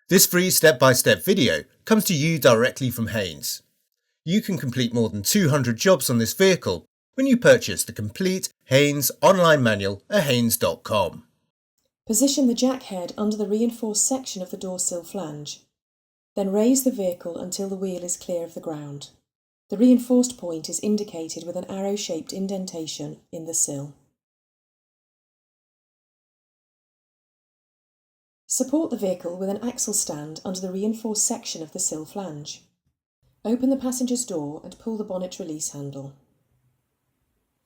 This free step-by-step video comes to you directly from Haynes. You can complete more than 200 jobs on this vehicle when you purchase the complete Haynes online manual at haynes.com. Position the jack head under the reinforced section of the door sill flange. Then raise the vehicle until the wheel is clear of the ground. The reinforced point is indicated with an arrow-shaped indentation in the sill. Support the vehicle with an axle stand under the reinforced section of the sill flange. Open the passenger's door and pull the bonnet release handle.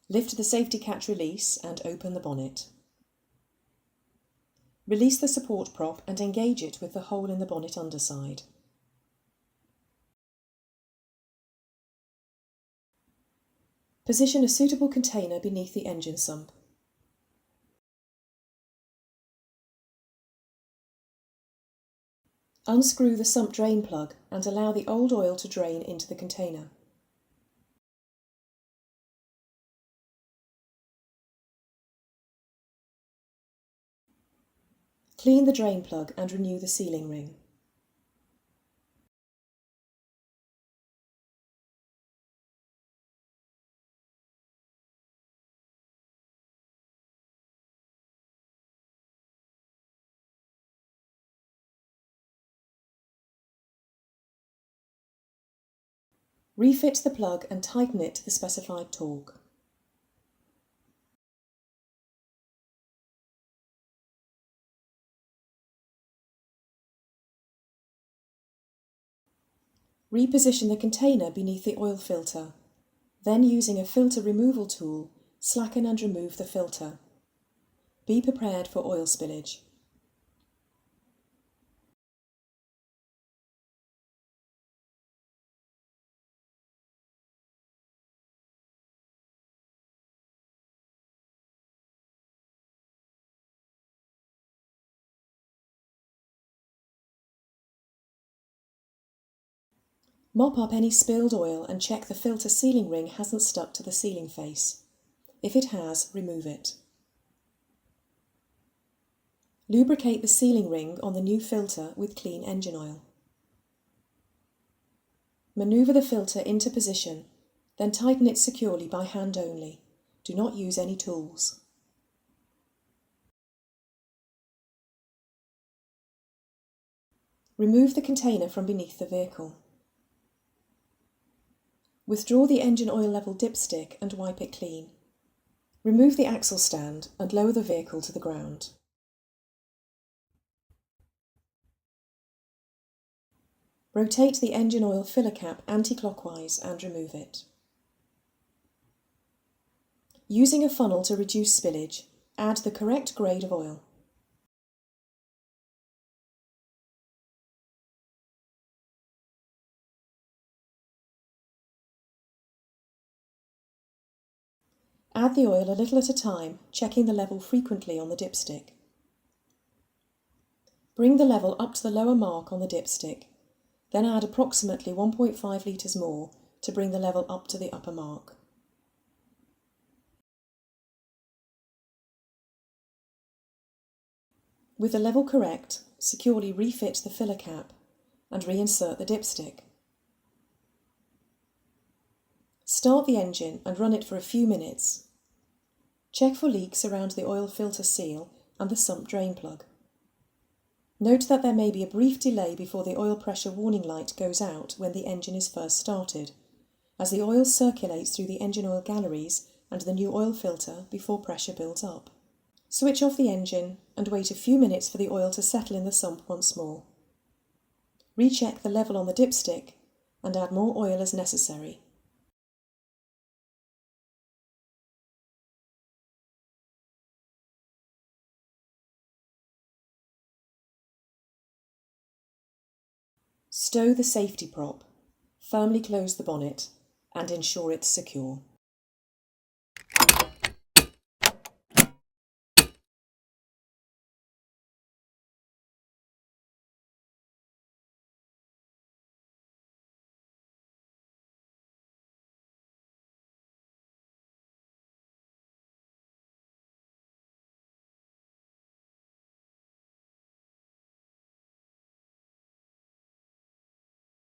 Lift the safety catch release and open the bonnet. Release the support prop and engage it with the hole in the bonnet underside. Position a suitable container beneath the engine sump. Unscrew the sump drain plug and allow the old oil to drain into the container. Clean the drain plug and renew the sealing ring. Refit the plug and tighten it to the specified torque. Reposition the container beneath the oil filter. Then, using a filter removal tool, slacken and remove the filter. Be prepared for oil spillage. Mop up any spilled oil and check the filter sealing ring hasn't stuck to the sealing face. If it has, remove it. Lubricate the sealing ring on the new filter with clean engine oil. Manoeuvre the filter into position, then tighten it securely by hand only. Do not use any tools. Remove the container from beneath the vehicle. Withdraw the engine oil level dipstick and wipe it clean. Remove the axle stand and lower the vehicle to the ground. Rotate the engine oil filler cap anti-clockwise and remove it. Using a funnel to reduce spillage, add the correct grade of oil. Add the oil a little at a time, checking the level frequently on the dipstick. Bring the level up to the lower mark on the dipstick, then add approximately 1.5 litres more to bring the level up to the upper mark. With the level correct, securely refit the filler cap and reinsert the dipstick. Start the engine and run it for a few minutes. Check for leaks around the oil filter seal and the sump drain plug. Note that there may be a brief delay before the oil pressure warning light goes out when the engine is first started, as the oil circulates through the engine oil galleries and the new oil filter before pressure builds up. Switch off the engine and wait a few minutes for the oil to settle in the sump once more. Recheck the level on the dipstick and add more oil as necessary. Stow the safety prop, firmly close the bonnet and ensure it's secure.